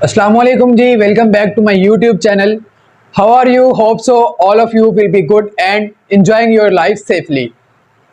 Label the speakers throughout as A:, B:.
A: Assalamualaikum जी, welcome back to my YouTube channel. How are you? Hope so all of you will be good and enjoying your life safely.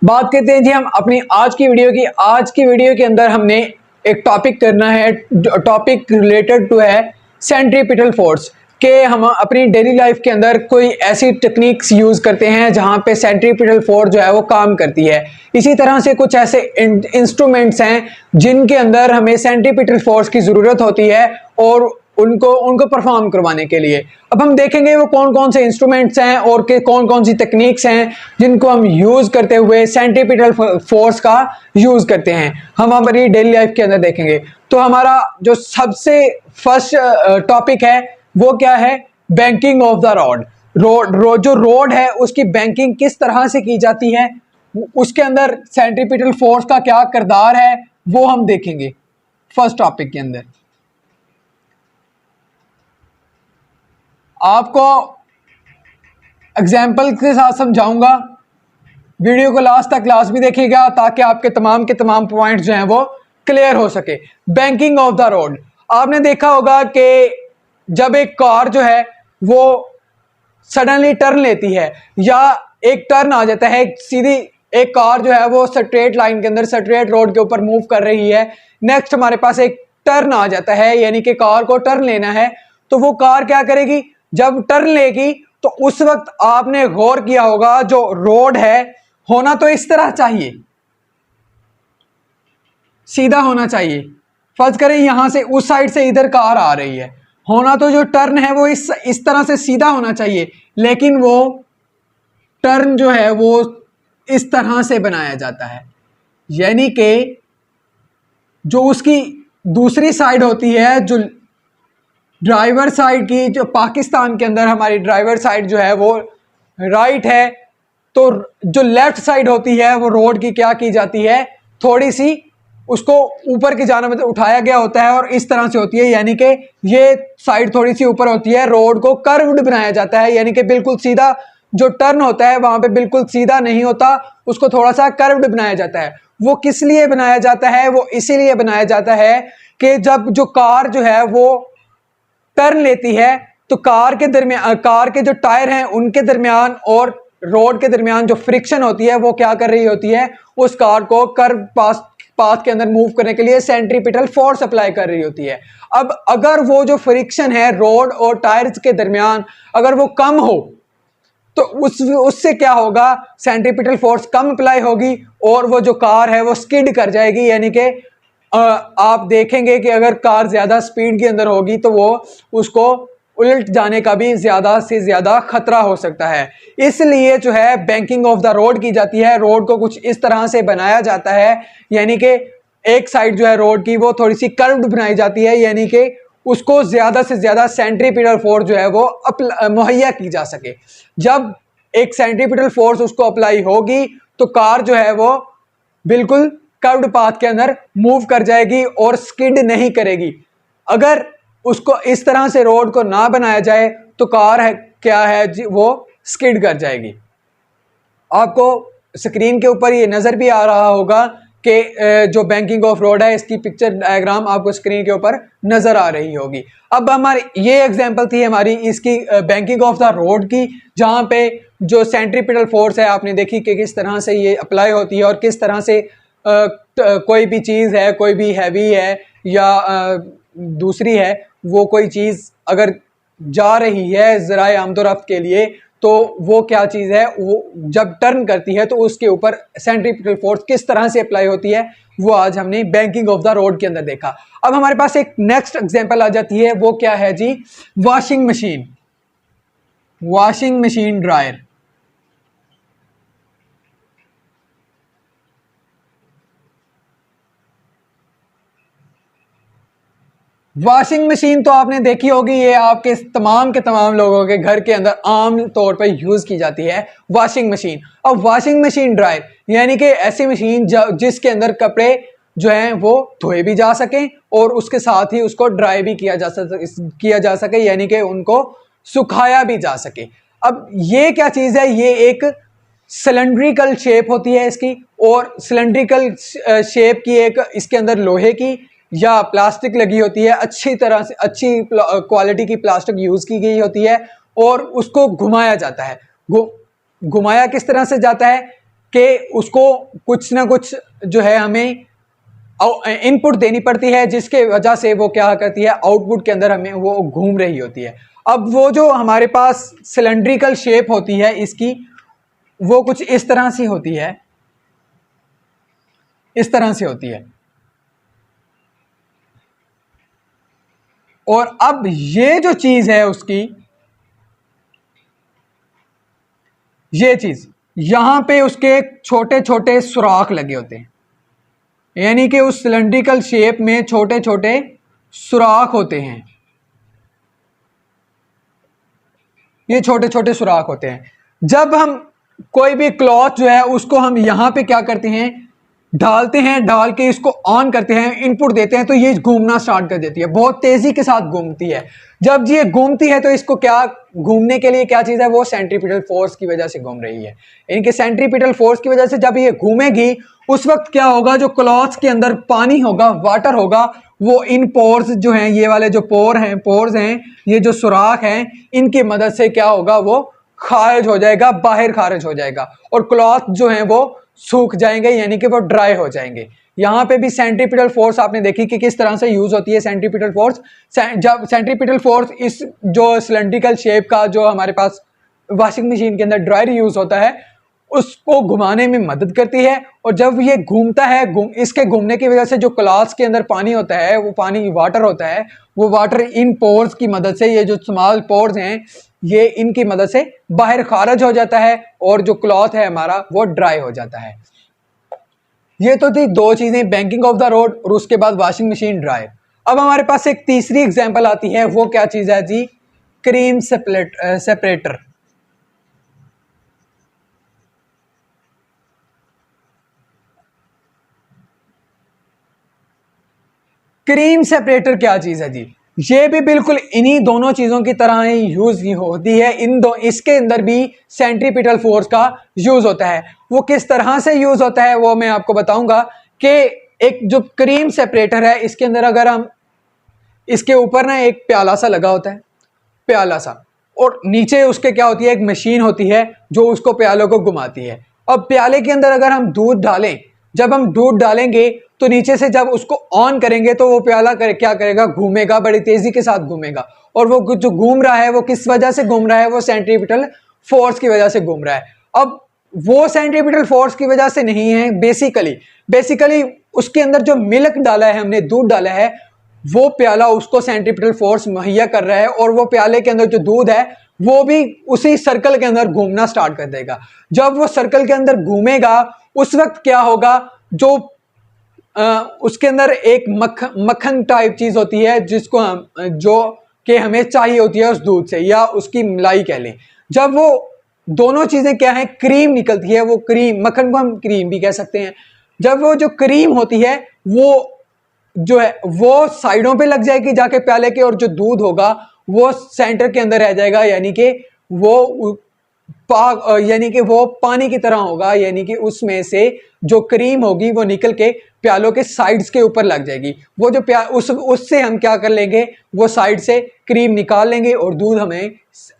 A: बात करते हैं जी हम अपनी आज की वीडियो की। आज की वीडियो के अंदर हमने एक टॉपिक करना है, टॉपिक रिलेटेड टू है सेंट्रीपिटल फोर्स के। हम अपनी डेली लाइफ के अंदर कोई ऐसी टेक्निक्स यूज़ करते हैं जहां पे सेंट्रीपिटल फोर्स जो है वो काम करती है। इसी तरह से कुछ ऐसे इंस्ट्रूमेंट्स हैं जिनके अंदर हमें सेंट्रीपिटल फोर्स की ज़रूरत होती है और उनको परफॉर्म करवाने के लिए। अब हम देखेंगे वो कौन कौन से इंस्ट्रूमेंट्स हैं और कौन कौन सी टेक्निक्स हैं जिनको हम यूज़ करते हुए सेंट्रीपिटल फोर्स का यूज़ करते हैं, हम हमारी डेली लाइफ के अंदर देखेंगे। तो हमारा जो सबसे फर्स्ट टॉपिक है वो क्या है? Banking of the rod. जो रॉड है उसकी बैंकिंग किस तरह से की जाती है, उसके अंदर सेंट्रीपिटल फोर्स का क्या किरदार है, वो हम देखेंगे फर्स्ट टॉपिक के अंदर। आपको एग्जाम्पल के साथ समझाऊंगा, वीडियो को लास्ट तक लाजमी देखिएगा ताकि आपके तमाम के तमाम पॉइंट्स जो हैं वो क्लियर हो सके। बैंकिंग ऑफ द रोड, आपने देखा होगा कि जब एक कार जो है वो सडनली टर्न लेती है या एक टर्न आ जाता है, सीधी एक कार जो है वो स्ट्रेट लाइन के अंदर स्ट्रेट रोड के ऊपर मूव कर रही है, नेक्स्ट हमारे पास एक टर्न आ जाता है, यानी कि कार को टर्न लेना है। तो वो कार क्या करेगी? जब टर्न लेगी तो उस वक्त आपने गौर किया होगा जो रोड है होना तो इस तरह चाहिए, सीधा होना चाहिए। फर्ज करें यहां से उस साइड से इधर कार आ रही है, होना तो जो टर्न है वो इस तरह से सीधा होना चाहिए, लेकिन वो टर्न जो है वो इस तरह से बनाया जाता है। यानी कि जो उसकी दूसरी साइड होती है, जो ड्राइवर साइड की, जो पाकिस्तान के अंदर हमारी ड्राइवर साइड जो है वो राइट है, तो जो लेफ्ट साइड होती है वो रोड की क्या की जाती है, थोड़ी सी उसको ऊपर की जाने में उठाया गया होता है और इस तरह से होती है, यानी कि ये साइड थोड़ी सी ऊपर होती है। रोड को कर्व्ड बनाया जाता है, यानी कि बिल्कुल सीधा जो टर्न होता है वहां पे बिल्कुल सीधा नहीं होता, उसको थोड़ा सा कर्व्ड बनाया जाता है। वो किस लिए बनाया जाता है? वो इसीलिए बनाया जाता है कि जब जो कार जो है वो टर्न लेती है तो कार के जो टायर हैं उनके दरमियान और रोड के दरमियान जो फ्रिक्शन होती है वो क्या कर रही होती है, उस कार को कर्व पाथ के अंदर मूव करने के लिए सेंट्रीपिटल फोर्स अप्लाई कर रही होती है। अब अगर वो जो फ्रिक्शन है रोड और टायर्स के दरमियान अगर वो कम हो तो उससे क्या होगा? सेंट्रीपिटल फोर्स कम अप्लाई होगी और वो जो कार है वो स्किड कर जाएगी। यानी कि आप देखेंगे कि अगर कार ज्यादा स्पीड के अंदर होगी तो वो उसको उलट जाने का भी ज्यादा से ज्यादा खतरा हो सकता है। इसलिए जो है बैंकिंग ऑफ द रोड की जाती है। रोड को कुछ इस तरह से बनाया जाता है, यानी कि एक साइड जो है रोड की वो थोड़ी सी कर्व्ड बनाई जाती है, यानी कि उसको ज्यादा से ज्यादा सेंट्रीपिटल फोर्स जो है वो मुहैया की जा सके। जब एक सेंट्रीपिटल फोर्स उसको अप्लाई होगी तो कार जो है वो बिल्कुल कर्व्ड पाथ के अंदर मूव कर जाएगी और स्किड नहीं करेगी। अगर उसको इस तरह से रोड को ना बनाया जाए तो कार है क्या है जी, वो स्किड कर जाएगी। आपको स्क्रीन के ऊपर ये नजर भी आ रहा होगा कि जो बैंकिंग ऑफ रोड है इसकी पिक्चर डायग्राम आपको स्क्रीन के ऊपर नजर आ रही होगी। अब हमारी ये एग्जांपल थी हमारी इसकी बैंकिंग ऑफ द रोड की, जहां पे जो सेंट्रीपिटल फोर्स है आपने देखी कि किस तरह से ये अप्लाई होती है और किस तरह से कोई भी चीज़ है, कोई भी हैवी है या दूसरी है, वो कोई चीज़ अगर जा रही है ज़राए आमदोरफ्त के लिए तो वो क्या चीज़ है, वो जब टर्न करती है तो उसके ऊपर सेंट्रीपिटल फोर्स किस तरह से अप्लाई होती है वो आज हमने बैंकिंग ऑफ द रोड के अंदर देखा। अब हमारे पास एक नेक्स्ट एग्जांपल आ जाती है, वो क्या है जी? Washing machine dryer. Washing machine तो आपने देखी होगी, ये आपके तमाम के तमाम लोगों के घर के अंदर आम तौर पर यूज की जाती है वॉशिंग मशीन। और वॉशिंग मशीन ड्रायर यानी कि ऐसी मशीन जिसके अंदर कपड़े जो हैं वो धोए भी जा सकें और उसके साथ ही उसको ड्राई भी किया जा सके, यानी कि उनको सुखाया भी जा सके। अब ये क्या चीज़ है? ये एक सिलेंड्रिकल शेप होती है इसकी, और सिलेंड्रिकल शेप की एक इसके अंदर लोहे की या प्लास्टिक लगी होती है, अच्छी तरह से अच्छी क्वालिटी की प्लास्टिक यूज़ की गई होती है और उसको घुमाया जाता है। घुमाया किस तरह से जाता है कि उसको कुछ ना कुछ जो है हमें इनपुट देनी पड़ती है, जिसके वजह से वो क्या करती है, आउटपुट के अंदर हमें वो घूम रही होती है। अब वो जो हमारे पास सिलेंड्रिकल शेप होती है इसकी, वो कुछ इस तरह से होती है, इस तरह से होती है। और अब ये जो चीज है उसकी, ये चीज यहां पे उसके छोटे छोटे सुराख लगे होते हैं, यानी कि उस सिलेंड्रिकल शेप में छोटे छोटे सुराख होते हैं, ये छोटे छोटे सुराख होते हैं। जब हम कोई भी क्लॉथ जो है उसको हम यहां पे क्या करते हैं, डालते हैं, डाल के इसको ऑन करते हैं, इनपुट देते हैं, तो ये घूमना स्टार्ट कर देती है, बहुत तेजी के साथ घूमती है। जब ये घूमती है तो इसको क्या, घूमने के लिए क्या चीज है, वो सेंट्रीपिटल फोर्स की वजह से घूम रही है। इनके सेंट्रीपिटल फोर्स की वजह से जब ये घूमेगी उस वक्त क्या होगा, जो क्लॉथ के अंदर पानी होगा, वाटर होगा, वो इन पोर्स जो हैं, ये वाले जो पोर्स हैं, ये जो सुराख हैं, इनकी मदद से क्या होगा, वो खारिज हो जाएगा, बाहर खारिज हो जाएगा और क्लॉथ जो है वो सूख जाएंगे, यानी कि वो ड्राई हो जाएंगे। यहां पे भी सेंट्रीपिटल फोर्स आपने देखी कि किस तरह से यूज होती है सेंट्रीपिटल फोर्स। जब सेंट्रीपिटल फोर्स इस जो सिलेंड्रिकल शेप का जो हमारे पास वॉशिंग मशीन के अंदर ड्रायर यूज होता है, उसको घुमाने में मदद करती है। और जब ये घूमता है, इसके घूमने की वजह से जो क्लॉथ्स के अंदर पानी होता है, वो पानी वाटर होता है, वो वाटर इन पोर्स की मदद से, ये जो स्मॉल पोर्स हैं, ये इनकी मदद से बाहर खारिज हो जाता है और जो क्लॉथ है हमारा वो ड्राई हो जाता है। ये तो थी दो चीजें, बैंकिंग ऑफ द रोड और उसके बाद वॉशिंग मशीन ड्रायर। अब हमारे पास एक तीसरी एग्जांपल आती है, वो क्या चीज है जी, क्रीम सेपरेटर। क्रीम सेपरेटर क्या चीज है जी, ये भी बिल्कुल इन्हीं दोनों चीजों की तरह ही यूज होती है। इसके अंदर भी सेंट्रीपिटल फोर्स का यूज होता है। वो किस तरह से यूज होता है वो मैं आपको बताऊंगा कि एक जो क्रीम सेपरेटर है, इसके अंदर अगर हम, इसके ऊपर ना एक प्याला सा लगा होता है, प्याला सा, और नीचे उसके क्या होती है, एक मशीन होती है जो उसको प्यालों को घुमाती है। अब प्याले के अंदर अगर हम दूध डालें, जब हम दूध डालेंगे तो नीचे से जब उसको ऑन करेंगे तो वो प्याला क्या करेगा, घूमेगा, बड़ी तेजी के साथ घूमेगा। और वो जो घूम रहा है वो किस वजह से घूम रहा है, वो सेंट्रीपिटल फोर्स की वजह से घूम रहा है। अब वो सेंट्रीपिटल फोर्स की वजह से नहीं है, बेसिकली उसके अंदर जो मिल्क डाला है हमने, दूध डाला है, वो प्याला उसको सेंट्रीपिटल फोर्स मुहैया कर रहा है और वो प्याले के अंदर जो दूध है वो भी उसी सर्कल के अंदर घूमना स्टार्ट कर देगा। जब वो सर्कल के अंदर घूमेगा उस वक्त क्या होगा, जो उसके अंदर एक मक्खन टाइप चीज होती है जिसको हम जो कि हमें चाहिए होती है उस दूध से, या उसकी मलाई कह लें। जब वो दोनों चीजें क्या है, क्रीम निकलती है, वो क्रीम, मक्खन को हम क्रीम भी कह सकते हैं। जब वो जो क्रीम होती है वो जो है वो साइडों पे लग जाएगी जाके प्याले के, और जो दूध होगा वो सेंटर के अंदर रह जाएगा, यानी कि वो पानी की तरह होगा, यानी कि उसमें से जो क्रीम होगी वो निकल के प्यालों के साइड्स के ऊपर लग जाएगी। वो जो उससे हम क्या कर लेंगे, वो साइड से क्रीम निकाल लेंगे और दूध हमें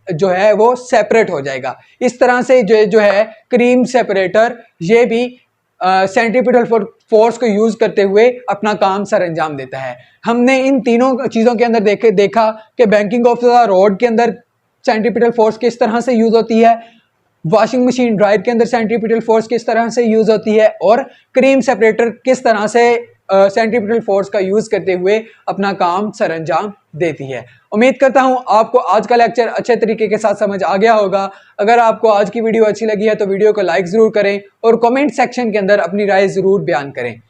A: जो है वो सेपरेट हो जाएगा। इस तरह से जो है क्रीम सेपरेटर, ये भी सेंट्रीपिटल फोर्स को यूज करते हुए अपना काम सर अंजाम देता है। हमने इन तीनों चीजों के अंदर देखा कि बैंकिंग ऑफ द रोड के अंदर सेंट्रीपिटल फोर्स किस तरह से यूज होती है, वॉशिंग मशीन ड्रायर के अंदर सेंट्रीपिटल फोर्स किस तरह से यूज होती है, और क्रीम सेपरेटर किस तरह से सेंट्रीपिटल फोर्स का यूज करते हुए अपना काम सर अंजाम देती है। उम्मीद करता हूं आपको आज का लेक्चर अच्छे तरीके के साथ समझ आ गया होगा। अगर आपको आज की वीडियो अच्छी लगी है तो वीडियो को लाइक जरूर करें और कमेंट सेक्शन के अंदर अपनी राय जरूर बयान करें।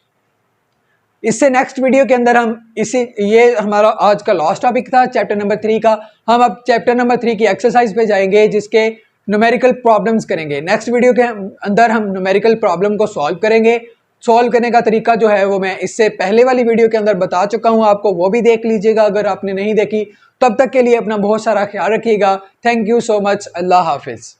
A: इससे नेक्स्ट वीडियो के अंदर हम ये हमारा आज का लास्ट टॉपिक था चैप्टर नंबर 3 का। हम अब चैप्टर नंबर 3 की एक्सरसाइज पे जाएंगे जिसके न्यूमेरिकल प्रॉब्लम्स करेंगे। नेक्स्ट वीडियो के अंदर हम न्यूमेरिकल प्रॉब्लम को सॉल्व करेंगे। सॉल्व करने का तरीका जो है वो मैं इससे पहले वाली वीडियो के अंदर बता चुका हूं आपको, वो भी देख लीजिएगा अगर आपने नहीं देखी। तब तक के लिए अपना बहुत सारा ख्याल रखिएगा। Thank you so much. Allah Hafiz.